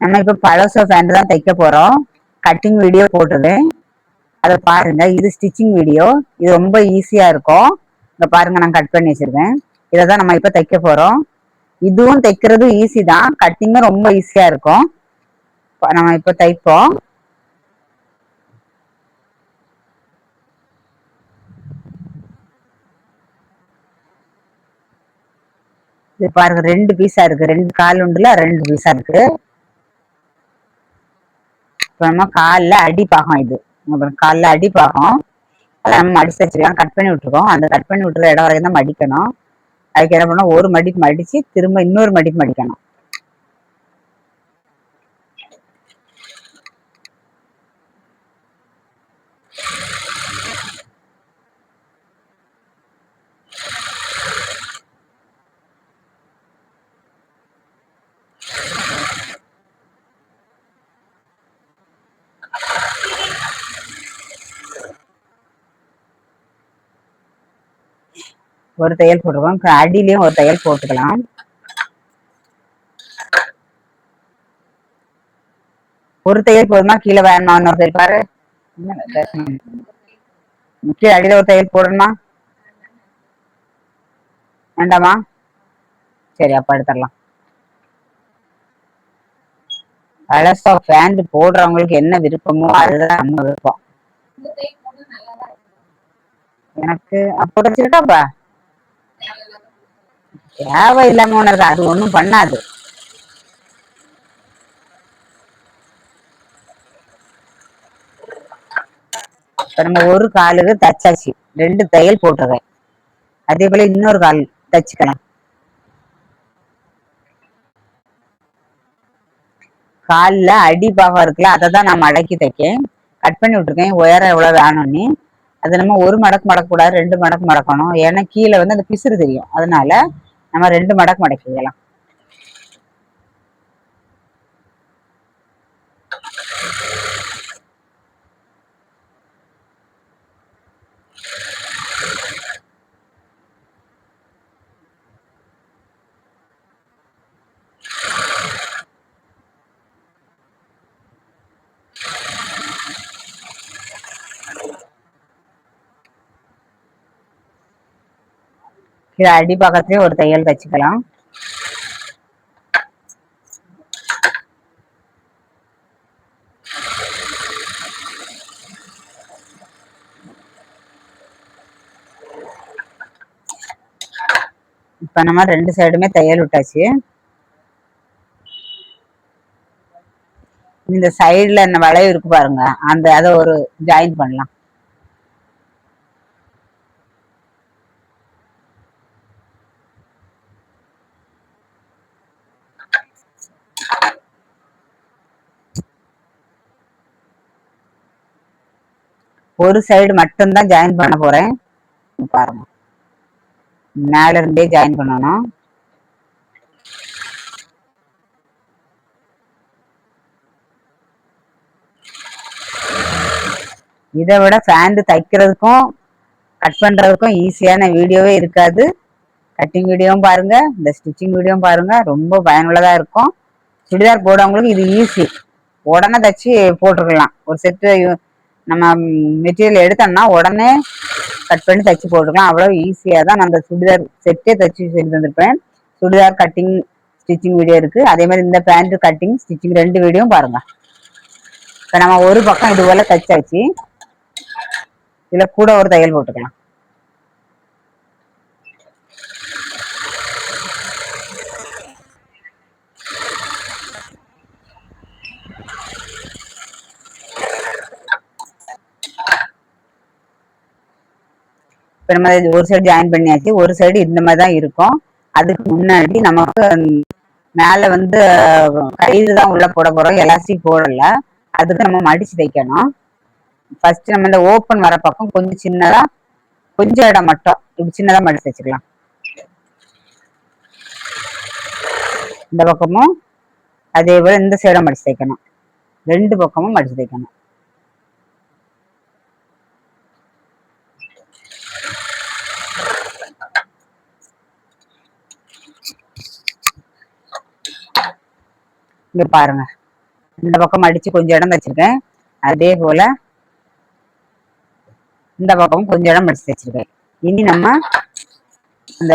நம்ம இப்ப பழச பேண்ட் தான் தைக்க போறோம். கட்டிங் வீடியோ போட்டுருவேன், அதை பாருங்க. இது ஸ்டிச்சிங் வீடியோ. இது ரொம்ப ஈஸியா இருக்கும். இங்க பாருங்க, நான் கட் பண்ணி வச்சிருக்கேன். இதைதான் நம்ம இப்ப தைக்க போறோம். இதுவும் தைக்கிறது ஈஸி தான், கட்டிங்கும் ரொம்ப ஈஸியா இருக்கும். நம்ம இப்ப தைப்போம். இது பாருங்க, 2 பீஸா இருக்கு. 2 கால் உண்டுல, 2 பீஸா இருக்கு. இப்ப நம்ம கால்ல அடிப்பாகம் இது. கால்ல அடிப்பாகம் அதை நம்ம மடிச்சு வச்சிருக்கோம். கட் பண்ணி விட்டுருக்கோம். அந்த கட் பண்ணி விட்டுற இடம் வரைக்கும் தான் மடிக்கணும். அதுக்கு என்ன பண்ணணும், ஒரு மடிப்பு மடிச்சு திரும்ப இன்னொரு மடிப்பு மடிக்கணும். ஒரு தையல் போட்டுருக்கோம். அடியிலயும் ஒரு தையல் போட்டுக்கலாம். ஒரு தையல் போதுமா, கீழே வேணுமா இன்னொரு தையல் பாரு. கீழே அடியில ஒரு தையல் போடணுமா வேண்டாமா? சரி, அப்ப எடுத்துடலாம். பழசா பேண்ட் போடுறவங்களுக்கு என்ன விருப்பமோ அதுதான் நம்ம விருப்பம். எனக்கு அப்ப வச்சுக்கிட்டாப்பா தேவை இல்லாம உனக்கு அது ஒண்ணும் பண்ணாது. இப்ப நம்ம ஒரு காலுக்கு தச்சாச்சு, 2 தையல் போட்டுருக்கேன். அதே போல இன்னொரு கால் தச்சுக்கலாம். கால்ல அடி பாகம் இருக்குல்ல, அதை தான் நான் மடக்கி தைக்கேன். கட் பண்ணி விட்டுருக்கேன் உயரம் எவ்வளவு வேணும்னு. அது நம்ம ஒரு மடக்கு மடக்கூடாது, 2 மடக்கு மடக்கணும். ஏன்னா கீழே வந்து அந்த பிசுறு தெரியும். அதனால நம்ம 2 மடக்கு மடக்கிக்கலாம். இது அடி பக்கத்துலயே ஒரு தையல் தச்சுக்கலாம். இப்ப நம்ம 2 சைடுமே தையல் விட்டாச்சு. இந்த சைடுல என்ன வளைவு இருக்கு பாருங்க, அதை ஒரு ஜாயின் பண்ணலாம். ஒரு சைடு மட்டும்தான் ஜாயின் பண்ண போறேன். பாருங்க, மேல இருந்தே ஜாயின் பண்ணணும். இதை விட பேண்ட் தைக்கிறதுக்கும் கட் பண்றதுக்கும் ஈஸியான வீடியோவே இருக்காது. கட்டிங் வீடியோவும் பாருங்க, இந்த ஸ்டிச்சிங் வீடியோவும் பாருங்க, ரொம்ப பயனுள்ளதா இருக்கும். சுடிதார் போடுறவங்களுக்கு இது ஈஸி, உடனே தச்சு போட்டுக்கலாம். ஒரு செட்டு நம்ம மெட்டீரியல் எடுத்தோம்னா உடனே கட் பண்ணி தச்சு போட்டுக்கலாம். அவ்வளவு ஈஸியா தான் நான் அந்த சுடிதார் செட்டே தச்சு சொல்லி தந்திருப்பேன். சுடிதார் கட்டிங் ஸ்டிச்சிங் வீடியோ இருக்கு. அதே மாதிரி இந்த பேண்ட் கட்டிங் ஸ்டிச்சிங் 2 வீடியோவும் பாருங்க. இப்ப நம்ம ஒரு பக்கம் இது போல தச்சாச்சு. இதுல கூட ஒரு தையல் போட்டுக்கலாம். இப்ப நம்ம ஒரு சைடு ஜாயின் பண்ணியாச்சு. ஒரு சைடு இந்த மாதிரி தான் இருக்கும். அதுக்கு முன்னாடி நமக்கு மேல வந்து கயிறு தான் உள்ள போட போறோம், எலாஸ்டிக் போடல. அதுக்கு நம்ம மடிச்சு தைக்கணும். ஃபர்ஸ்ட் நம்ம இந்த ஓப்பன் வர பக்கம் கொஞ்சம் சின்னதா, கொஞ்சம் இடம் மட்டும் இப்படி சின்னதா மடிச்சு வச்சுக்கலாம். இந்த பக்கமும் அதே போல இந்த சைடும் மடிச்சு தைக்கணும். 2 பக்கமும் மடிச்சு தைக்கணும். இங்க பாருங்க, இந்த பக்கம் அடிச்சு கொஞ்சம் இடம் வச்சிருக்கேன். அதே போல இந்த பக்கமும் கொஞ்சம் இடம் மடிச்சு வச்சிருக்கேன். இனி நம்ம இந்த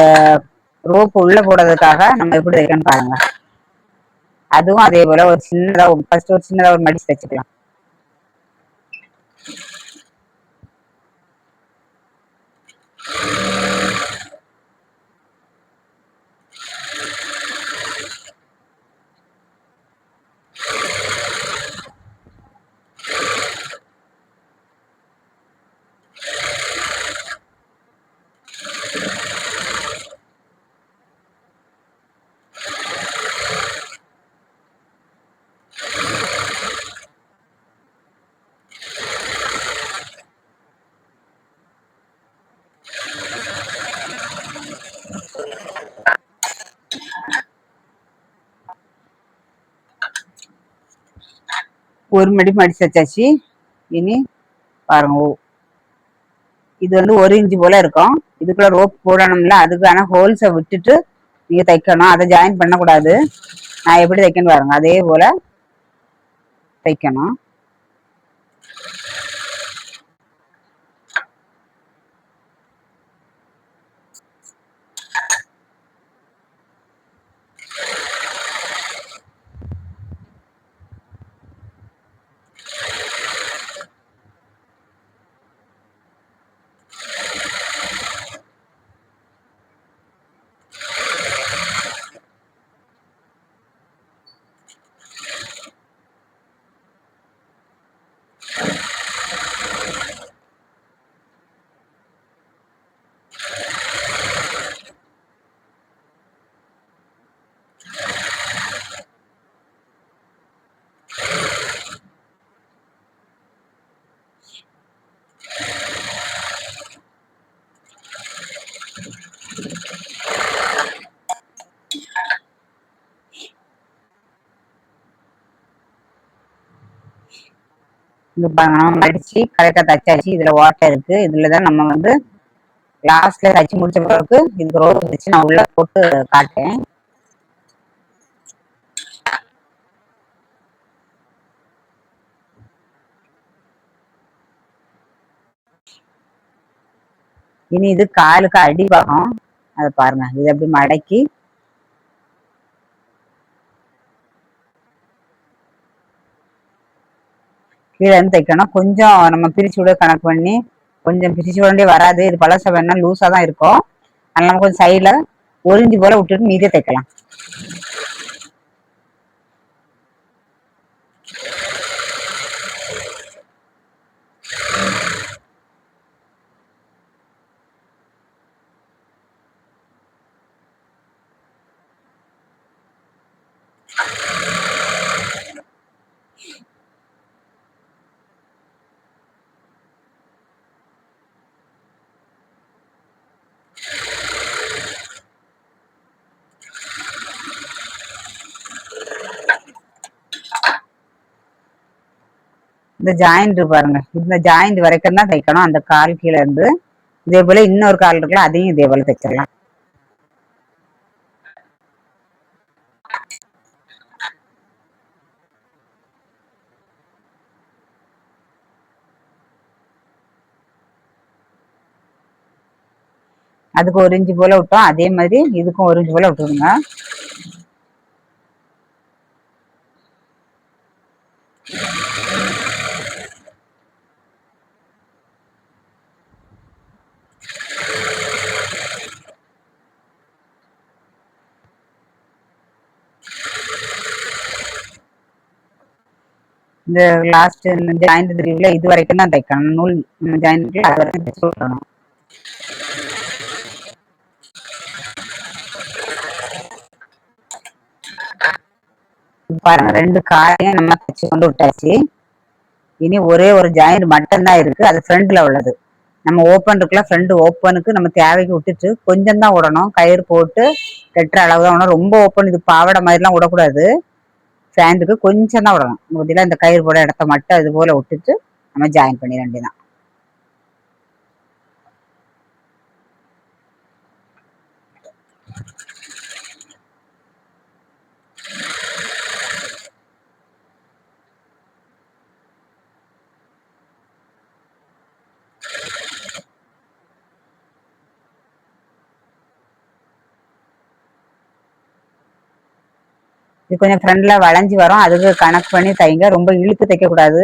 ரோப் உள்ள போடுறதுக்காக நம்ம எப்படி தைக்கணும்னு பாருங்க. அதுவும் அதே போல ஒரு சின்னதா ஃபர்ஸ்ட் ஒரு சின்னதா ஒரு மடிச்சு தைச்சுக்கலாம். ஒரு மடி மடிச்சு வச்சாச்சு. இனி பாருங்க, இது வந்து 1 இன்ச்சு போல இருக்கும். இதுக்குள்ள ரோப் போடணும்ல, அதுக்கான ஹோல்ஸை விட்டுட்டு நீங்க தைக்கணும். அதை ஜாயின் பண்ணக்கூடாது. நான் எப்படி தைக்கணும் பாருங்க. அதே போல தைக்கணும். இங்க பாருங்க, நம்ம மடிச்சு கரெக்டா தச்சாச்சு. இதுல ஓட்டை இருக்கு. இதுலதான் நம்ம வந்து லாஸ்ட்ல தச்சு முடிச்ச பிறகு இதுக்கு ரோப் வச்சு நான் உள்ள போட்டு காட்டேன். இனி இது காலுக்கு அடிபாகம். அதை பாருங்க, இது எப்படி மடக்கி கீழே இருந்து தைக்கணும். கொஞ்சம் நம்ம பிரிச்சு விட கணக்கு பண்ணி, கொஞ்சம் பிரிச்சு விட வராது. இது பழச வேணா லூஸா தான் இருக்கும். அதனால நம்ம கொஞ்சம் சைட்ல 1 இன்ச்சு போல விட்டுட்டு மீதியை தைக்கலாம். இந்த ஜாயிண்ட் பாருங்க, இந்த ஜாயிண்ட் வரைக்கும் தான் தைக்கணும். அந்த கால் கீழே இருந்து இதே போல இன்னொரு கால் இருக்குல்ல, அதையும் இதே போல தைச்சிடலாம். அதுக்கு 1 இன்ச்சு போல விட்டோம். அதே மாதிரி இதுக்கும் 1 இன்ச்சு போல விட்டுருங்க. இந்த லாஸ்ட் ஜாயிண்ட் தெரியுல, இது வரைக்கும் தான் தைக்கணும். நூல் ஜாயிண்ட் அது வரைக்கும் தைச்சு விடணும். பாருங்க, 2 காலையும் நம்ம தைச்சு கொண்டு விட்டாச்சு. இனி ஒரே ஒரு ஜாயிண்ட் மட்டும் தான் இருக்கு. அது ஃப்ரண்ட்ல உள்ளது. நம்ம ஓப்பன் இருக்குல்ல, ஃப்ரண்ட் ஓப்பனுக்கு நம்ம தேவைக்கு விட்டுட்டு கொஞ்சம் தான் விடணும். கயிறு போட்டு கட்டுற அளவு தான் விடணும். ரொம்ப ஓப்பன், இது பாவாடை மாதிரிலாம் விடக்கூடாது. ஃபேண்டுக்கு கொஞ்சம் தான் விடணும். முதல்ல இந்த கயிறு போட இடத்த மட்டும் அது போல விட்டுட்டு நம்ம ஜாயின் பண்ணிட வேண்டியதான். இது கொஞ்சம் ஃப்ரண்ட்ல வளைஞ்சு வரும், அதுக்கு கணக்கு பண்ணி தைங்க. ரொம்ப இழுத்து தைக்க கூடாது,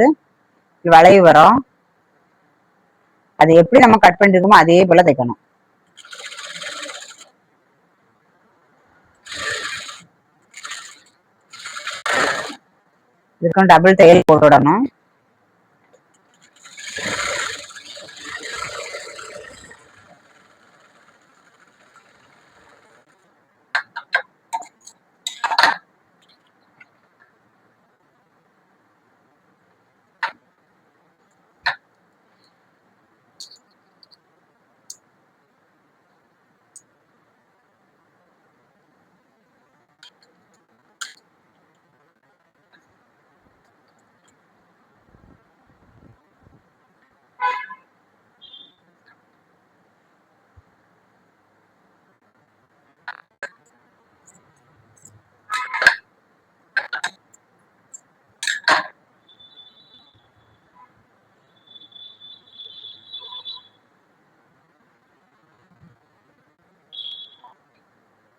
வளைவு வரும். அது எப்படி நம்ம கட் பண்ணிருக்கோமோ அதே போல தைக்கணும். இதுக்கும் டபுள் தையல் போட்டு விடணும்.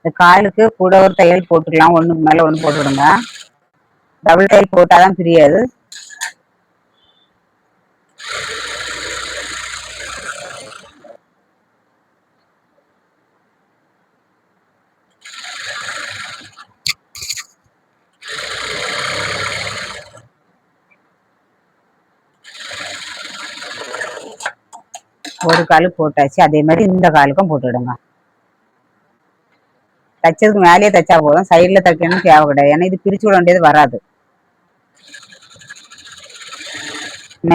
இந்த காலுக்கு கூட ஒரு தையல் போட்டுக்கலாம், ஒண்ணுக்கு மேல ஒண்ணு போட்டு விடுங்க. டபுள் தையல் போட்டாதான் பிரியாது. ஒரு காலு போட்டாச்சு, அதே மாதிரி இந்த காலுக்கும் போட்டுவிடுங்க. தைச்சதுக்கு மேலேயே தைச்சா போதும், சைட்ல தைக்கணும்னு தேவை கிடையாது, ஏன்னா இது பிரிச்சு விட வேண்டியது வராது.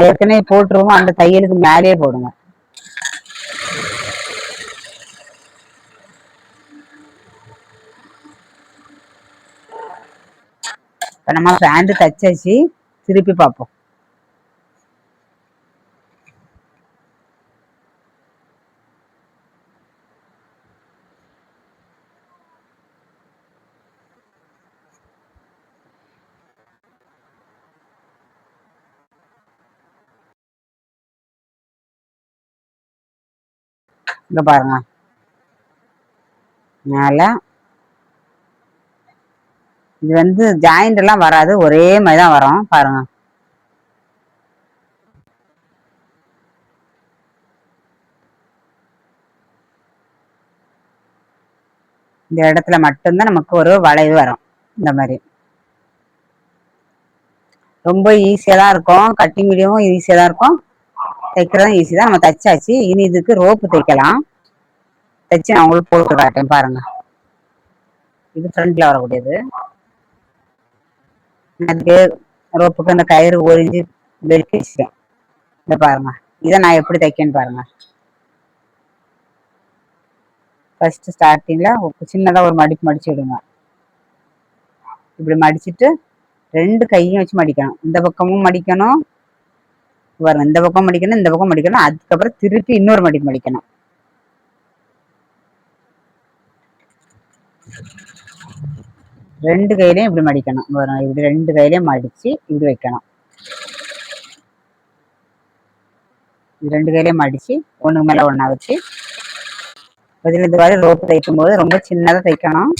ஏற்கனவே போட்டுருவோம், அந்த தையலுக்கு மேலேயே போடுங்க. இப்ப நம்ம பேண்ட் தைச்சாச்சு, திருப்பி பார்ப்போம். இங்க பாருங்க, மேல இது ஜாயிண்ட் எல்லாம் வராது, ஒரே மாதிரிதான் வரும் பாருங்க. இந்த இடத்துல மட்டும்தான் நமக்கு ஒரு வளைவு வரும். இந்த மாதிரி ரொம்ப ஈஸியா தான் இருக்கும், கட்டிங் வீடியோவும் ஈஸியா தான் இருக்கும், தைக்கிறதும் ஈஸி தான். நம்ம தைச்சாச்சு, இனி இதுக்கு ரோப்பு தைக்கலாம். தைச்சு நான் உங்களுக்கு போட்டு காட்டேன் பாருங்க. இது ஃப்ரண்ட்ல வரக்கூடியது. அதுக்கு ரோப்புக்கு அந்த கயிறு ஒரிஞ்சு பெருக்கி வச்சுட்டேன். இந்த பாருங்க, இதை நான் எப்படி தைக்கேன்னு பாருங்க. ஃபர்ஸ்ட் ஸ்டார்டிங்ல சின்னதா ஒரு மடிப்பு மடிச்சு விடுங்க. இப்படி மடிச்சுட்டு ரெண்டு கையும் வச்சு மடிக்கணும். இந்த பக்கமும் மடிக்கணும், பாருங்க, இந்த பக்கம் மடிக்கணும், இந்த பக்கம் மடிக்கணும். அதுக்கப்புறம் திருப்பி இன்னொரு மடிப்பு மடிக்கணும். ரெண்டு கையிலையும் இப்படி மடிக்கணும். இப்படி ரெண்டு கையிலையும் மடிச்சு இப்படி வைக்கணும். ரெண்டு கையிலையும் மடிச்சு ஒண்ணுக்கு மேல ஒண்ணா வச்சு இந்த மாதிரி ரோப்பு தைக்கும் போது ரொம்ப சின்னதா தைக்கணும்.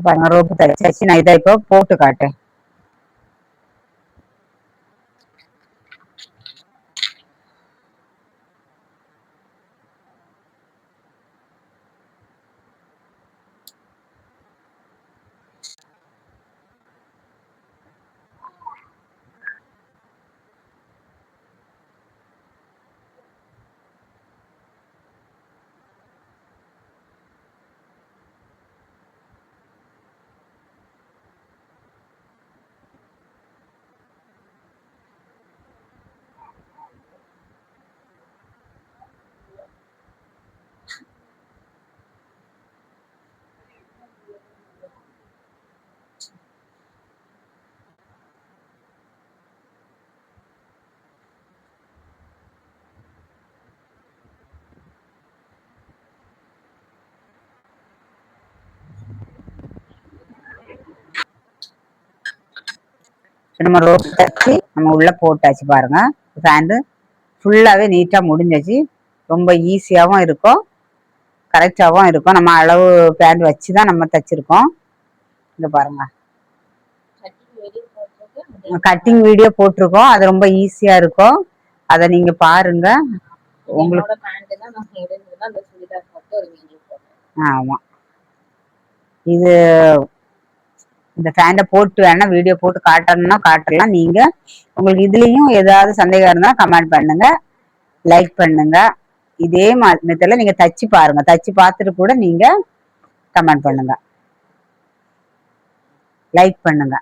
பாருங்க ரோப்பு தைச்சாச்சு. நான் இதை இப்போ போட்டு காட்டேன். நம்ம ரோப் தச்சு நம்ம உள்ள போட்டாச்சு பாருங்க. ஃபேண்டு ஃபுல்லாவே நீட்டா முடிஞ்சாச்சு. ரொம்ப ஈஸியாவும் இருக்கும், கரெக்டாகவும் இருக்கும். நம்ம அளவு பேண்ட் வச்சுதான் நம்ம தச்சிருக்கோம். இங்க பாருங்க, கட்டிங் வீடியோ போட்டிருக்கோம். அது ரொம்ப ஈஸியா இருக்கும். அதை நீங்க பாருங்க. உங்களுக்கு ஆமா, இது இந்த ஃபேண்டை போட்டு வேணா வீடியோ போட்டு காட்டணும்னா காட்டலாம். நீங்க உங்களுக்கு இதுலயும் ஏதாவது சந்தேகம் இருந்தா கமெண்ட் பண்ணுங்க, லைக் பண்ணுங்க. இதே மெத்தட்ல நீங்க தச்சு பாருங்க. தச்சு பார்த்துட்டு கூட நீங்க கமெண்ட் பண்ணுங்க, லைக் பண்ணுங்க.